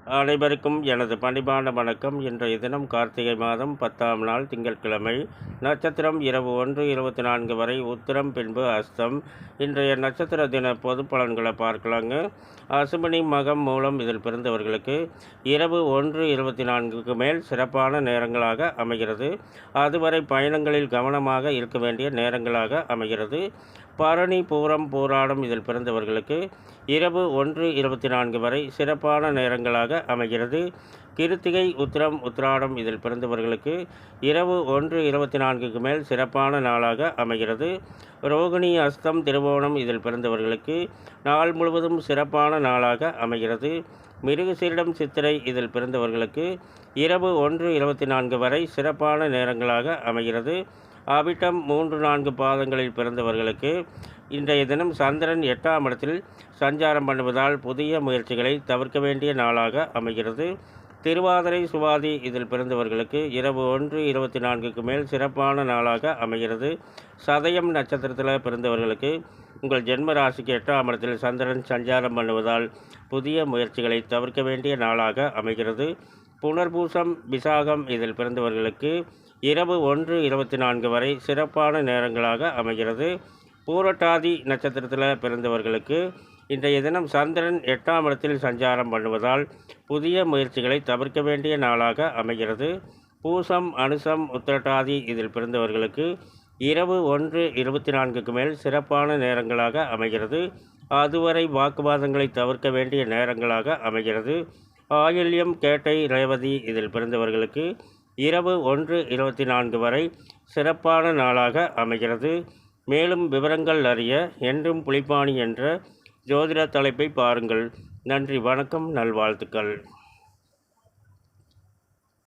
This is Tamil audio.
அனைவருக்கும் எனது பணிவான வணக்கம். இன்றைய தினம் கார்த்திகை மாதம் 10ஆம் நாள் திங்கட்கிழமை. நட்சத்திரம் இரவு 1:24 வரை உத்திரம், பின்பு அஸ்தம். இன்றைய நட்சத்திர தின பொது பலன்களை பார்க்கலாங்க. அசுபனி, மகம், மூலம் இதில் பிறந்தவர்களுக்கு இரவு 1:24க்கு மேல் சிறப்பான நேரங்களாக அமைகிறது. அதுவரை பயணங்களில் கவனமாக இருக்க வேண்டிய நேரங்களாக அமைகிறது. பரணி, பூரம், பூராடம் இதில் பிறந்தவர்களுக்கு இரவு 1:24 வரை சிறப்பான நேரங்களாக அமைகிறது. கிருத்திகை, உத்திரம், உத்திராடம் இதில் பிறந்தவர்களுக்கு இரவு 1:24க்கு மேல் சிறப்பான நாளாக அமைகிறது. ரோகிணி, அஸ்தம், திருவோணம் இதில் பிறந்தவர்களுக்கு நாள் முழுவதும் சிறப்பான நாளாக அமைகிறது. மிருகசீரிடம், சித்திரை இதில் பிறந்தவர்களுக்கு இரவு 1:24 வரை சிறப்பான நேரங்களாக அமைகிறது. அவிட்டம் 3-4 பாதங்களில் பிறந்தவர்களுக்கு இன்றைய தினம் சந்திரன் 8ஆம் இடத்தில் சஞ்சாரம் பண்ணுவதால் புதிய முயற்சிகளை தவிர்க்க வேண்டிய நாளாக அமைகிறது. திருவாதிரை, சுவாதி இதில் பிறந்தவர்களுக்கு இரவு 1:24க்கு மேல் சிறப்பான நாளாக அமைகிறது. சதயம் நட்சத்திரத்தில் பிறந்தவர்களுக்கு உங்கள் ஜென்ம ராசிக்கு 8ஆம் இடத்தில் சந்திரன் சஞ்சாரம் பண்ணுவதால் புதிய முயற்சிகளை தவிர்க்க வேண்டிய நாளாக அமைகிறது. புனர்பூசம், விசாகம் இதில் பிறந்தவர்களுக்கு இரவு 1:24 வரை சிறப்பான நேரங்களாக அமைகிறது. பூரட்டாதி நட்சத்திரத்தில் பிறந்தவர்களுக்கு இன்றைய தினம் சந்திரன் 8ஆம் இடத்தில் சஞ்சாரம் பண்ணுவதால் புதிய முயற்சிகளை தவிர்க்க வேண்டிய நாளாக அமைகிறது. பூசம், அனுசம், உத்திரட்டாதி இதில் பிறந்தவர்களுக்கு இரவு 1:24க்கு மேல் சிறப்பான நேரங்களாக அமைகிறது. அதுவரை வாக்குவாதங்களை தவிர்க்க வேண்டிய நேரங்களாக அமைகிறது. ஆயில்யம், கேட்டை, ரேவதி இதில் பிறந்தவர்களுக்கு இரவு 1:24 வரை சிறப்பான நாளாக அமைகிறது. மேலும் விவரங்கள் அறிய என்றும் புலிப்பாணி என்ற ஜோதிட தலைப்பை பாருங்கள். நன்றி, வணக்கம், நல்வாழ்த்துக்கள்.